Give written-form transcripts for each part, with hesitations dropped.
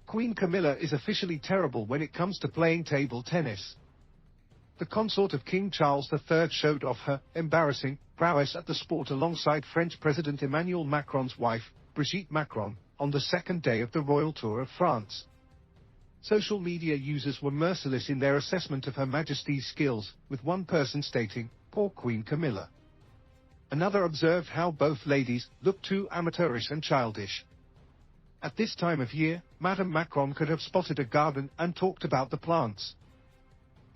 Queen Camilla is officially terrible when it comes to playing table tennis. The consort of King Charles III showed off her embarrassing prowess at the sport alongside French President Emmanuel Macron's wife, Brigitte Macron, on the second day of the royal tour of France. Social media users were merciless in their assessment of Her Majesty's skills, with one person stating, "Poor Queen Camilla." Another observed how both ladies looked too amateurish and childish. At this time of year, Madame Macron could have spotted a garden and talked about the plants.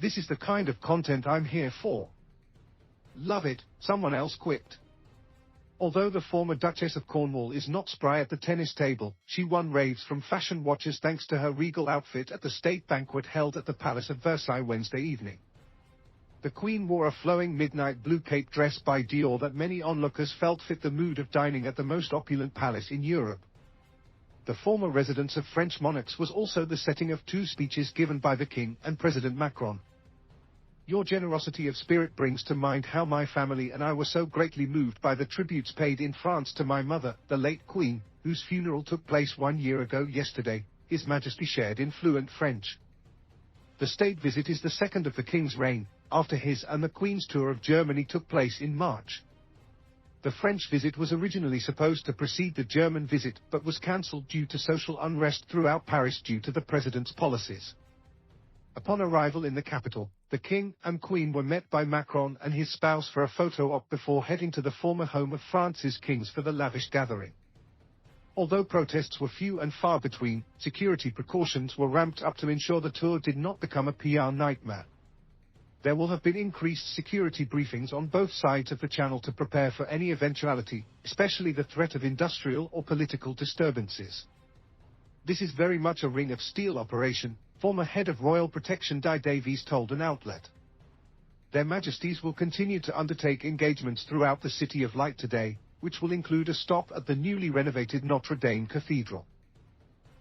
"This is the kind of content I'm here for. Love it," someone else quipped. Although the former Duchess of Cornwall is not spry at the tennis table, she won raves from fashion watchers thanks to her regal outfit at the state banquet held at the Palace of Versailles Wednesday evening. The Queen wore a flowing midnight blue cape dress by Dior that many onlookers felt fit the mood of dining at the most opulent palace in Europe. The former residence of French monarchs was also the setting of two speeches given by the King and President Macron. "Your generosity of spirit brings to mind how my family and I were so greatly moved by the tributes paid in France to my mother, the late Queen, whose funeral took place 1 year ago yesterday," His Majesty shared in fluent French. The state visit is the second of the King's reign, after his and the Queen's tour of Germany took place in March. The French visit was originally supposed to precede the German visit but was cancelled due to social unrest throughout Paris due to the president's policies. Upon arrival in the capital, the King and Queen were met by Macron and his spouse for a photo op before heading to the former home of France's kings for the lavish gathering. Although protests were few and far between, security precautions were ramped up to ensure the tour did not become a PR nightmare. There will have been increased security briefings on both sides of the channel to prepare for any eventuality, especially the threat of industrial or political disturbances. "This is very much a ring of steel operation," former head of Royal Protection Di Davies told an outlet. "Their Majesties will continue to undertake engagements throughout the City of Light today, which will include a stop at the newly renovated Notre Dame Cathedral."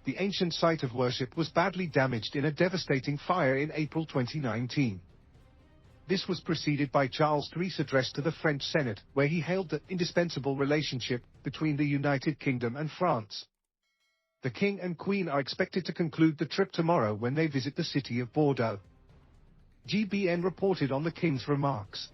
The ancient site of worship was badly damaged in a devastating fire in April 2019. This was preceded by Charles III's address to the French Senate, where he hailed the indispensable relationship between the United Kingdom and France. The King and Queen are expected to conclude the trip tomorrow when they visit the city of Bordeaux. GBN reported on the King's remarks.